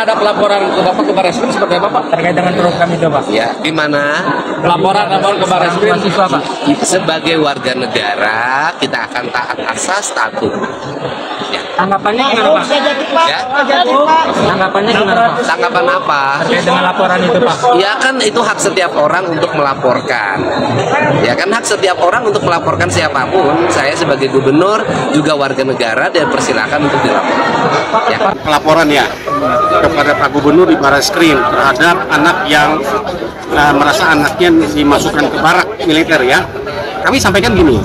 ada pelaporan ke Bapak ke Barreskrim seperti apa Pak? Terkait dengan program itu Pak. Ya, di mana Laporan ke Barreskrim mahasiswa Pak. sebagai warga negara kita akan taat asas statut. Ya. Tanggapannya gimana Pak? Ya. Tanggapannya gimana Pak? Tanggapan apa? Terkait dengan laporan itu Pak. Ya kan itu hak setiap orang untuk melaporkan. Ya kan hak setiap orang untuk melaporkan siapapun. Saya sebagai gubernur juga warga negara dan persilakan untuk dilaporkan. Ya. Laporan ya kepada Pak Gubernur di Barreskrim terhadap anak yang merasa anaknya dimasukkan ke barak militer ya. Kami sampaikan gini,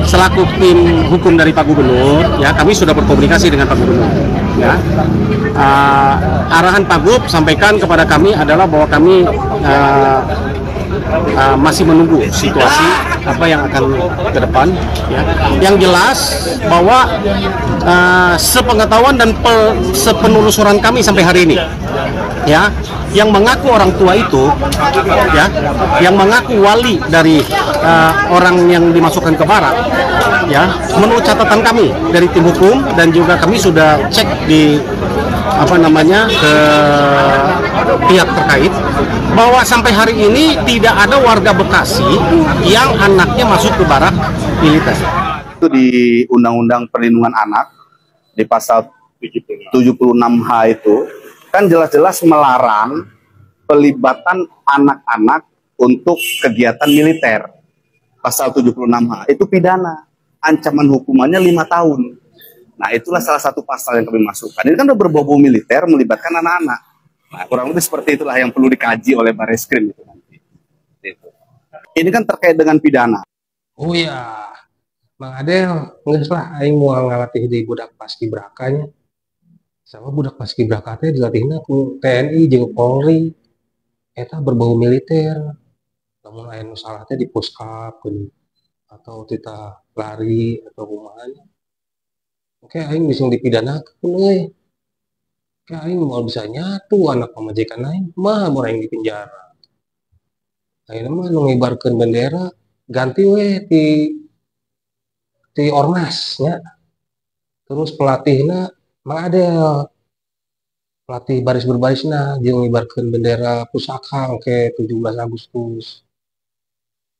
selaku tim hukum dari Pak Gubernur ya, kami sudah berkomunikasi dengan Pak Gubernur ya. Arahan Pak Gub sampaikan kepada kami adalah bahwa kami masih menunggu situasi apa yang akan ke depan ya. Yang jelas bahwa sepengetahuan dan sepenelusuran kami sampai hari ini ya, yang mengaku orang tua itu ya, yang mengaku wali dari orang yang dimasukkan ke barak ya, menurut catatan kami dari tim hukum dan juga kami sudah cek di ke pihak terkait bahwa sampai hari ini tidak ada warga Bekasi yang anaknya masuk ke barak militer. Itu di Undang-Undang Perlindungan Anak di pasal 76H itu kan jelas-jelas melarang pelibatan anak-anak untuk kegiatan militer. Pasal 76H itu pidana, ancaman hukumannya 5 tahun. Nah, itulah salah satu pasal yang kami masukkan. Ini kan udah berbau militer melibatkan anak-anak. Nah, kurang lebih seperti itulah yang perlu dikaji oleh Barreskrim itu nanti. Itu. Ini kan terkait dengan pidana. Oh ya, Bang Adel, nggak lah, aing mau ngalatih di budak paskibrakanya. Sama budak paskibraka teh dilatihna ku TNI jeung Polri. Eta berbau militer. Namun aya nu salah teh di puskap atau kita lari atau kumaha. Oke, aing bisa dipidanakeun euy. Oke, aing mau bisa nyatu anak pamajikan aing, mah mau aing di penjara. Ayeuna mah nu ngibarkeun bendera ganti we ti ormas nya. Terus pelatihna Mang Adel. Pelatih baris berbarisna jeung ngibarkeun bendera pusaka ke 17 Agustus.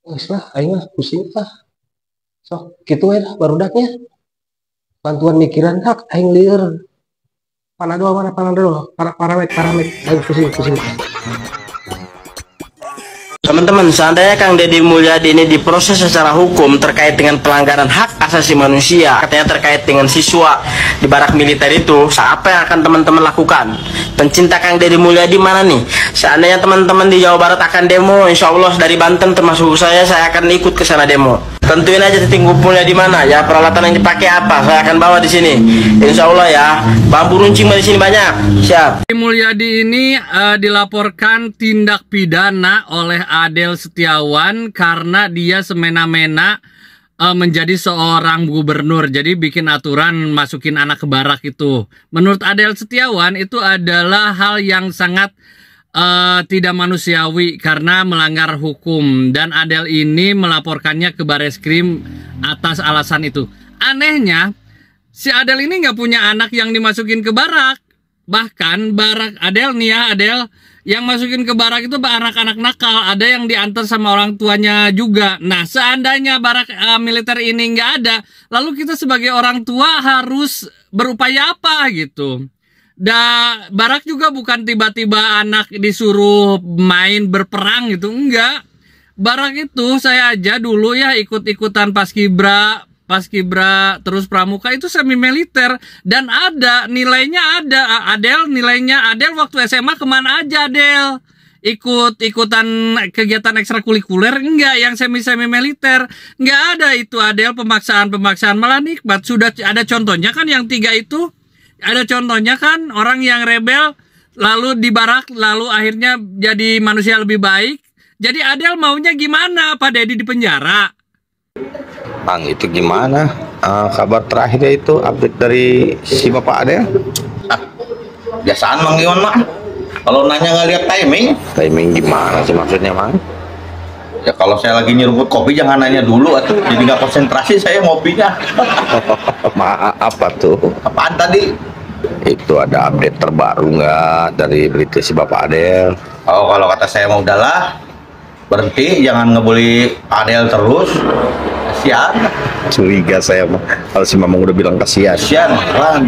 Geus lah aing mah pusing lah. Sok kitu we lah barudaknya. Bantuan mikiran hak aing lieur. Panadol mana panadol? Paramet aing pusing. Teman-teman, seandainya Kang Deddy Mulyadi ini diproses secara hukum terkait dengan pelanggaran hak asasi manusia, katanya terkait dengan siswa di barak militer itu, apa yang akan teman-teman lakukan? Pencinta Kang Deddy Mulyadi mana nih? Seandainya teman-teman di Jawa Barat akan demo, insya Allah dari Banten termasuk saya akan ikut ke sana demo. Tentuin aja titik kumpulnya di mana ya, peralatan yang dipakai apa, saya akan bawa di sini. Insya Allah ya, bambu runcing di sini banyak. Siap. Mulyadi ini dilaporkan tindak pidana oleh Adel Setiawan karena dia semena-mena menjadi seorang gubernur. Jadi bikin aturan masukin anak ke barak itu. Menurut Adel Setiawan itu adalah hal yang sangat tidak manusiawi karena melanggar hukum, dan Adel ini melaporkannya ke Barreskrim atas alasan itu. Anehnya si Adel ini nggak punya anak yang dimasukin ke barak, bahkan barak Adel nih ya, Adel yang masukin ke barak itu anak-anak nakal, ada yang diantar sama orang tuanya juga. Nah, seandainya barak militer ini nggak ada, lalu kita sebagai orang tua harus berupaya apa gitu? Barak juga bukan tiba-tiba anak disuruh main berperang gitu, enggak. Barak itu saya aja dulu ya ikut-ikutan paskibra terus pramuka itu semi militer, dan ada nilainya ada. Adel nilainya Adel waktu SMA kemana aja Adel? Ikut-ikutan kegiatan ekstrakurikuler enggak, yang semi militer enggak ada itu Adel. Pemaksaan malah nikmat. Sudah ada contohnya kan yang 3 itu. Ada contohnya kan, orang yang rebel lalu dibarak, lalu akhirnya jadi manusia lebih baik. Jadi Adel maunya gimana? Pak Deddy di penjara? Bang, itu gimana? Kabar terakhirnya itu update dari si Bapak Adel? Biasaan Mang Iwan mah. Kalau nanya nggak lihat timing. Timing gimana sih maksudnya, Mang? Ya kalau saya lagi nyeruput kopi jangan nanya dulu atuh, jadi nggak konsentrasi saya ngopinya. Maaf, apa tuh? Apaan tadi? Itu ada update terbaru nggak dari berita si Bapak Adel? Oh, kalau kata saya mau udahlah, berhenti, jangan ngebully Adel terus. Kasihan. Curiga saya mah kalau si Mamang udah bilang kasihan. Kasihan, kan.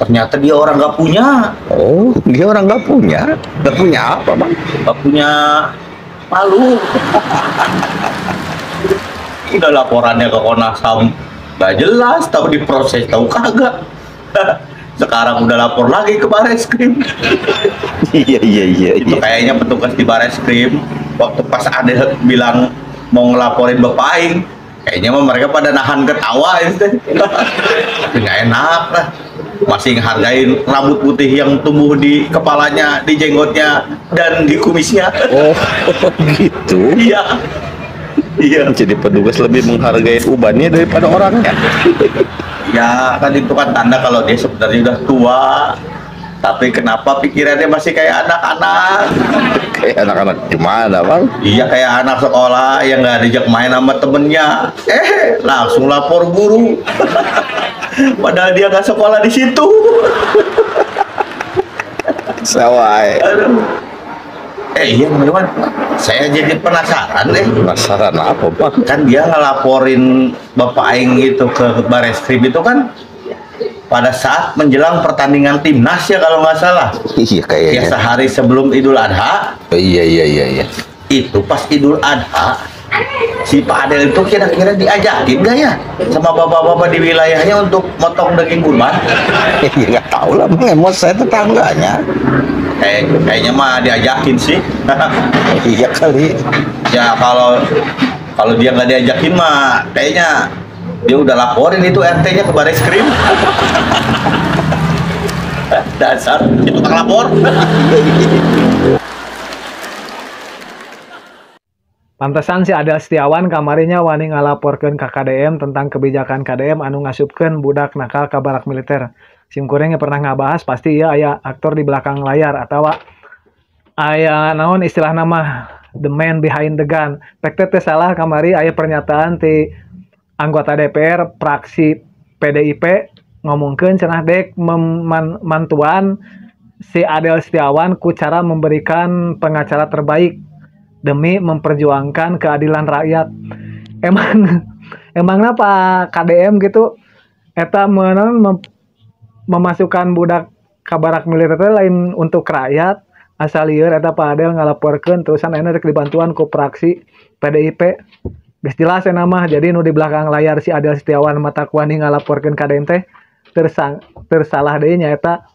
Ternyata dia orang nggak punya. Oh, dia orang nggak punya. Nggak punya apa, Bang? Nggak punya malu. Udah laporannya ke Komnas HAM nggak jelas, tahu diproses tahu kagak. Sekarang udah lapor lagi ke Bareskrim. Iya. Itu kayaknya petugas di Bareskrim waktu pas ada bilang mau ngelaporin Bapak Aing, kayaknya mah mereka pada nahan ketawa itu. Tapi nggak enak lah. Masih ngehargain rambut putih yang tumbuh di kepalanya, di jenggotnya, dan di kumisnya. Oh, gitu. Iya. Iya. Jadi petugas lebih menghargai ubannya daripada orangnya. Ya kan itu kan tanda kalau dia sebenarnya udah tua. Tapi kenapa pikirannya masih kayak anak-anak? Kayak anak-anak gimana, Bang? Iya, kayak anak sekolah yang nggak diajak main sama temennya. Langsung lapor guru. Padahal dia nggak sekolah di situ. Sawai. Iya, teman-teman. Saya jadi penasaran deh. Penasaran apa, Bang? Kan dia ngelaporin Bapak Aing itu ke Bareskrim itu kan pada saat menjelang pertandingan timnas ya kalau nggak salah. Iya Ya kayaknya. sehari sebelum Idul Adha. Iya. Itu pas Idul Adha, si Pak Adel itu kira-kira diajakin gak ya sama bapak-bapak di wilayahnya untuk motong daging kurban? Ya nggak tahu lah, Bang. Emang saya tetangganya. Kayaknya mah diajakin sih. Iya kali. Ya kalau dia nggak diajakin mah kayaknya dia udah laporin itu RT-nya ke Bareskrim. Dasar itu tukang lapor. Pantesan si Adel Setiawan kamarinya wani ngalaporkeun ka KDM tentang kebijakan KDM anu ngasupkeun budak nakal ka barak militer. Simkuring yang pernah ngabahas pasti ya aya aktor di belakang layar atau aya naon istilah nama the man behind the gun. Pek teh salah kamari aya pernyataan ti anggota DPR fraksi PDIP ngomongkeun cenah dek mantuan si Adel Setiawan ku cara memberikan pengacara terbaik demi memperjuangkan keadilan rakyat. Emang apa KDM gitu eta memasukkan budak kabarak militer lain untuk rakyat asal lieur eta Pak Adel ngalaporkeun terusan ayeuna rek dibantuan ku fraksi PDIP. Geus jelas nama jadi nu di belakang layar si Adel Setiawan mata kuani ngalaporkeun KDM teh tersalah deui nyaeta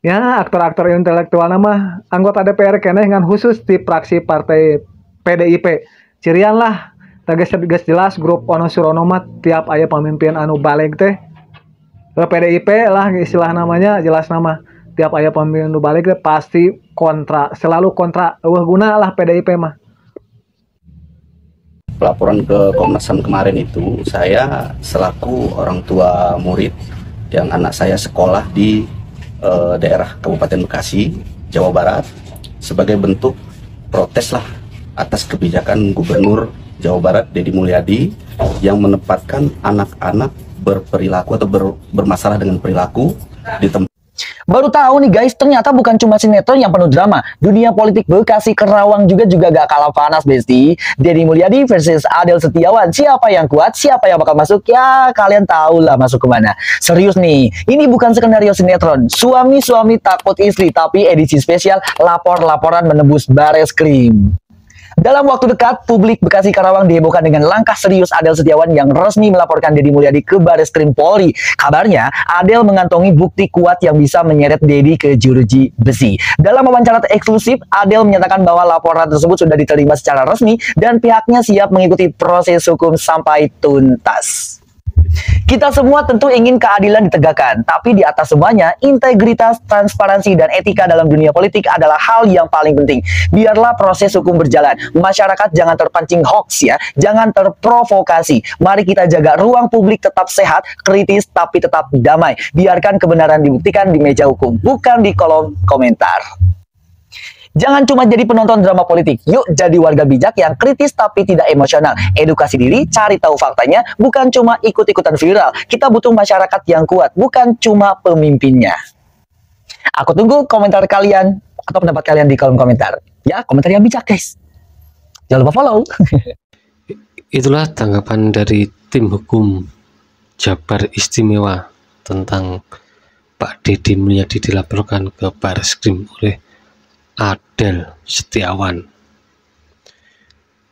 ya aktor-aktor intelektual nama anggota DPR keneh ngan khusus di fraksi partai PDIP. Cirian lah tegas jelas grup Ono Surono mah tiap aya pemimpin anu baleg teh PDIP lah istilah namanya jelas nama tiap aya pemimpin anu baleg teh pasti kontra, selalu kontra. Guna lah PDIP mah. Laporan ke Komnas HAM kemarin itu saya selaku orang tua murid yang anak saya sekolah di daerah Kabupaten Bekasi, Jawa Barat, sebagai bentuk protes lah atas kebijakan Gubernur Jawa Barat Deddy Mulyadi yang menempatkan anak-anak berperilaku atau bermasalah dengan perilaku di tempat. Baru tahu nih guys, ternyata bukan cuma sinetron yang penuh drama. Dunia politik Bekasi Kerawang juga gak kalah panas, besti. Deddy Mulyadi versus Adel Setiawan. Siapa yang kuat, siapa yang bakal masuk? Ya, kalian tahu lah masuk kemana. Serius nih, ini bukan skenario sinetron. Suami-suami takut istri, tapi edisi spesial lapor-laporan menembus Bareskrim. Dalam waktu dekat, publik Bekasi Karawang dihebohkan dengan langkah serius Adel Setiawan yang resmi melaporkan Deddy Mulyadi ke Bareskrim Polri. Kabarnya, Adel mengantongi bukti kuat yang bisa menyeret Deddy ke jeruji besi. Dalam wawancara eksklusif, Adel menyatakan bahwa laporan tersebut sudah diterima secara resmi dan pihaknya siap mengikuti proses hukum sampai tuntas. Kita semua tentu ingin keadilan ditegakkan, tapi di atas semuanya, integritas, transparansi, dan etika dalam dunia politik adalah hal yang paling penting. Biarlah proses hukum berjalan. Masyarakat jangan terpancing hoax ya, jangan terprovokasi. Mari kita jaga ruang publik tetap sehat, kritis, tapi tetap damai. Biarkan kebenaran dibuktikan di meja hukum, bukan di kolom komentar. Jangan cuma jadi penonton drama politik. Yuk jadi warga bijak yang kritis tapi tidak emosional. Edukasi diri, cari tahu faktanya, bukan cuma ikut-ikutan viral. Kita butuh masyarakat yang kuat, bukan cuma pemimpinnya. Aku tunggu komentar kalian atau pendapat kalian di kolom komentar. Ya, komentar yang bijak guys. Jangan lupa follow. Itulah tanggapan dari tim hukum Jabar Istimewa tentang Pak Deddy Mulyadi dilaporkan ke Bareskrim oleh Adel Setiawan.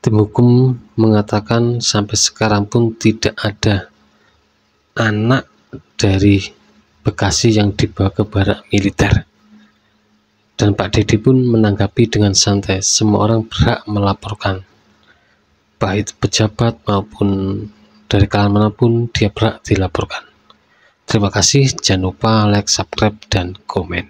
Tim hukum mengatakan sampai sekarang pun tidak ada anak dari Bekasi yang dibawa ke barak militer. Dan Pak Deddy pun menanggapi dengan santai, semua orang berhak melaporkan, baik pejabat maupun dari kalangan manapun dia berhak dilaporkan. Terima kasih, jangan lupa like, subscribe, dan komen.